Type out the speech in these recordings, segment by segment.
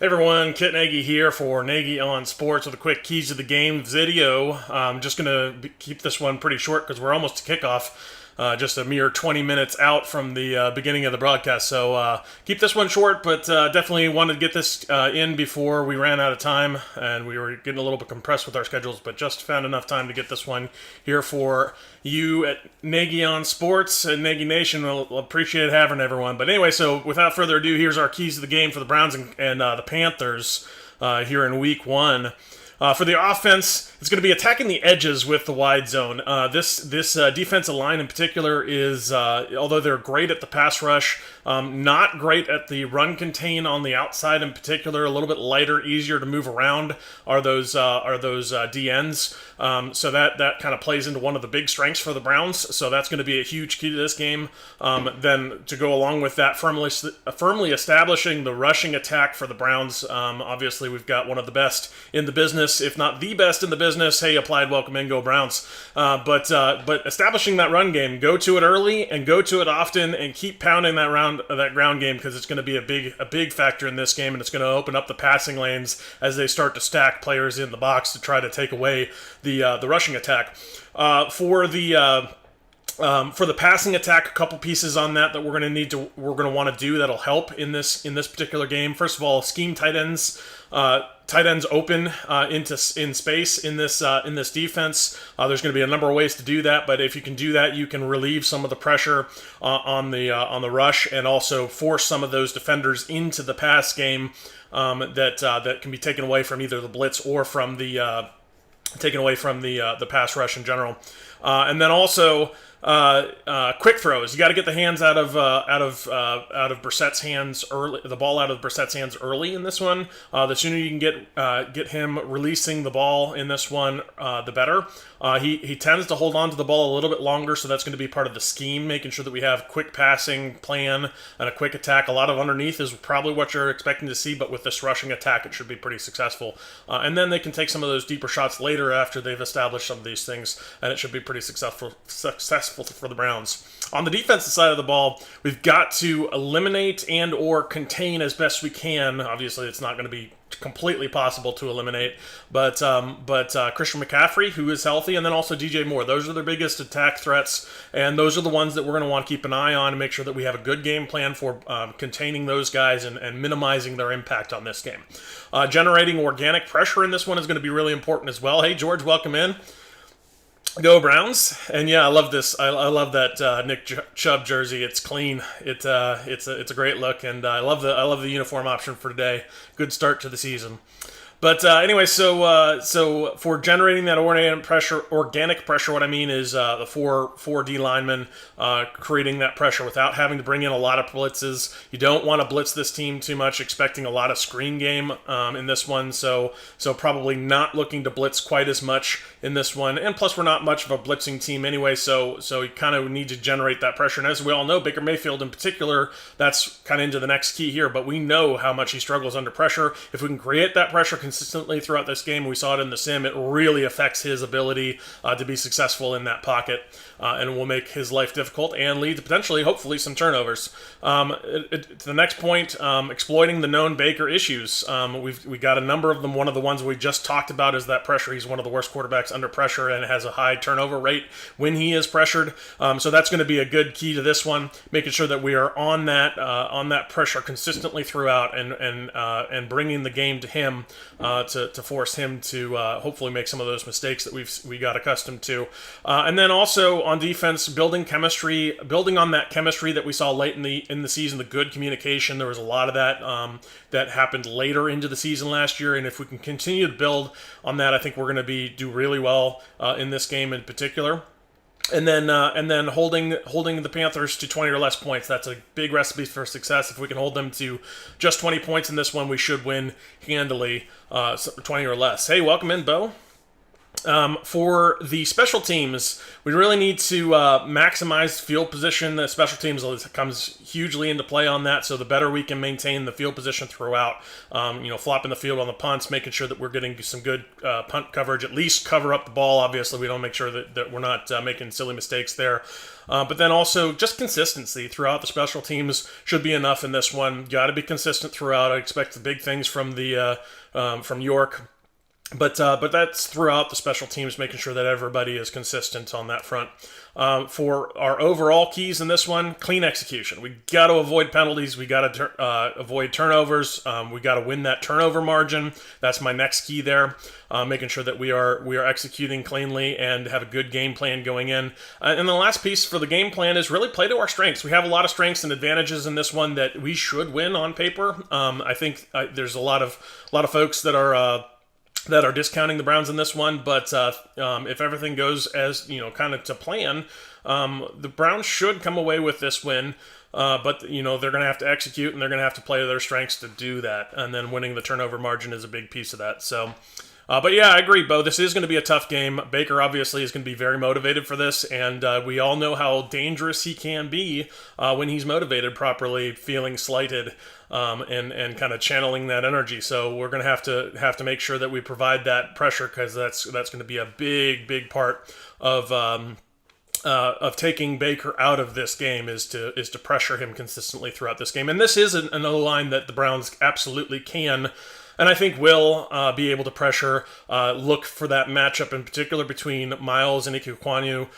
Hey everyone, Kit Nagy here for Nagy on Sports with a quick keys to the game video. I'm just going to keep this one pretty short because we're almost to kickoff. Just a mere 20 minutes out from the beginning of the broadcast. So keep this one short, but definitely wanted to get this in before we ran out of time, and we were getting a little bit compressed with our schedules, but just found enough time to get this one here for you at Nagy on Sports and Nagy Nation. We'll appreciate having everyone. But anyway, so without further ado, here's our keys to the game for the Browns and the Panthers here in Week 1. For the offense, it's going to be attacking the edges with the wide zone. This defensive line in particular is, although they're great at the pass rush, not great at the run contain on the outside in particular. A little bit lighter, easier to move around are those DNs. So that kind of plays into one of the big strengths for the Browns. So that's going to be a huge key to this game. Then to go along with that, firmly establishing the rushing attack for the Browns. Obviously, we've got one of the best in the business, if not the best in the business. Hey, applied welcome in, go Browns. But establishing that run game, go to it early and go to it often, and keep pounding that ground game, because it's going to be a big factor in this game, and it's going to open up the passing lanes as they start to stack players in the box to try to take away the rushing attack. For the passing attack, a couple pieces on that we're going to want to do that'll help in this particular game. First of all, scheme tight ends. Tight ends open in space in this defense. There's going to be a number of ways to do that, but if you can do that, you can relieve some of the pressure on the rush, and also force some of those defenders into the pass game that can be taken away from either the blitz or from the pass rush in general. And then also quick throws. You got to get the hands out of Brissett's hands early. The ball out of Brissett's hands early in this one. The sooner you can get him releasing the ball in this one, the better. He tends to hold on to the ball a little bit longer, so that's going to be part of the scheme, making sure that we have quick passing plan and a quick attack. A lot of underneath is probably what you're expecting to see, but with this rushing attack, it should be pretty successful. And then they can take some of those deeper shots later after they've established some of these things, and it should be pretty successful for the Browns. On the defensive side of the ball, we've got to eliminate and or contain as best we can. Obviously, it's not going to be completely possible to eliminate, but Christian McCaffrey, who is healthy, and then also DJ Moore. Those are their biggest attack threats, and those are the ones that we're going to want to keep an eye on and make sure that we have a good game plan for containing those guys and minimizing their impact on this game. Generating organic pressure in this one is going to be really important as well. Hey, George, welcome in. Go Browns. And yeah, I love this. I love that Nick Chubb jersey. It's clean. It's a great look, and I love the uniform option for today. Good start to the season. But anyway, so for generating that organic pressure, what I mean is the four D linemen creating that pressure without having to bring in a lot of blitzes. You don't want to blitz this team too much, expecting a lot of screen game in this one. So probably not looking to blitz quite as much in this one. And plus, we're not much of a blitzing team anyway, so you kind of need to generate that pressure. And as we all know, Baker Mayfield in particular, that's kind of into the next key here. But we know how much he struggles under pressure. If we can create that pressure consistently throughout this game, we saw it in the sim, it really affects his ability to be successful in that pocket, and will make his life difficult and lead to potentially, hopefully, some turnovers. To the next point, exploiting the known Baker issues. We got a number of them. One of the ones we just talked about is that pressure. He's one of the worst quarterbacks under pressure and has a high turnover rate when he is pressured. So that's going to be a good key to this one, making sure that we are on that pressure consistently throughout, and bringing the game to him to force him to hopefully make some of those mistakes that we got accustomed to. And then also on defense, building on that chemistry that we saw late in the season, the good communication. There was a lot of that that happened later into the season last year, and if we can continue to build on that, I think we're going to do really well in this game in particular. And then holding the Panthers to 20 or less points. That's a big recipe for success. If we can hold them to just 20 points in this one, we should win handily, 20 or less. Hey, welcome in, Bo. For the special teams, we really need to maximize field position. The special teams comes hugely into play on that. So the better we can maintain the field position throughout, flopping the field on the punts, making sure that we're getting some good punt coverage, at least cover up the ball. Obviously, we don't make sure that we're not making silly mistakes there. But then also just consistency throughout the special teams should be enough in this one. Got to be consistent throughout. I expect the big things from from York. But that's throughout the special teams, making sure that everybody is consistent on that front. For our overall keys in this one, clean execution. We got to avoid penalties. We got to avoid turnovers. We got to win that turnover margin. That's my next key there. Making sure that we are executing cleanly and have a good game plan going in. And the last piece for the game plan is really play to our strengths. We have a lot of strengths and advantages in this one that we should win on paper. I think there's a lot of folks that are discounting the Browns in this one, but if everything goes as kind of to plan, the Browns should come away with this win. But they're going to have to execute, and they're going to have to play to their strengths to do that. And then winning the turnover margin is a big piece of that. So. But yeah, I agree, Bo. This is going to be a tough game. Baker obviously is going to be very motivated for this, and we all know how dangerous he can be when he's motivated properly, feeling slighted, and kind of channeling that energy. So we're going to have to make sure that we provide that pressure, because that's going to be a big part of taking Baker out of this game is to pressure him consistently throughout this game. And this is an O-line that the Browns absolutely can. And I think will be able to pressure, look for that matchup in particular between Miles and Ikekwanyu,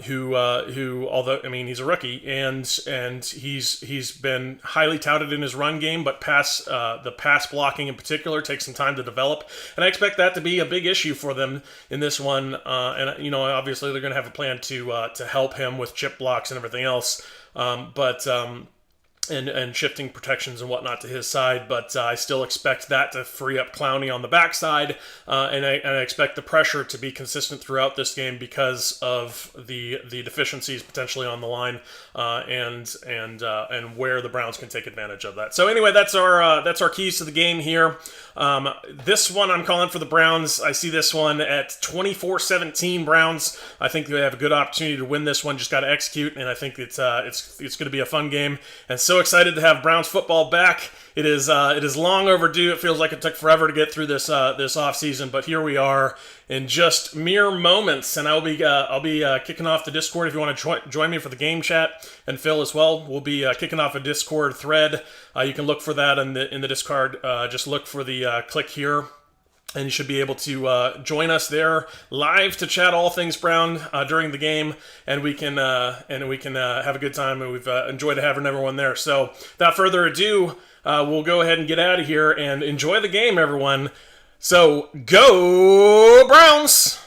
who although he's a rookie and he's been highly touted in his run game, but the pass blocking in particular takes some time to develop, and I expect that to be a big issue for them in this one. And obviously they're going to have a plan to help him with chip blocks and everything else, and shifting protections and whatnot to his side, but I still expect that to free up Clowney on the backside, and I expect the pressure to be consistent throughout this game because of the deficiencies potentially on the line, and where the Browns can take advantage of that. So anyway, that's our keys to the game here. This one I'm calling for the Browns. I see this one at 24-17 Browns. I think they have a good opportunity to win this one. Just got to execute, and I think it's going to be a fun game. And so excited to have Browns football back. It is long overdue. It feels like it took forever to get through this off season, but here we are in just mere moments. And I'll be kicking off the Discord if you want to join me for the game chat, and Phil as well. We'll be kicking off a Discord thread. You can look for that in the Discord. Just look for the click here, and you should be able to join us there live to chat all things Brown during the game, and we can have a good time. And we've enjoyed having everyone there. So without further ado, we'll go ahead and get out of here and enjoy the game, everyone. So go Browns!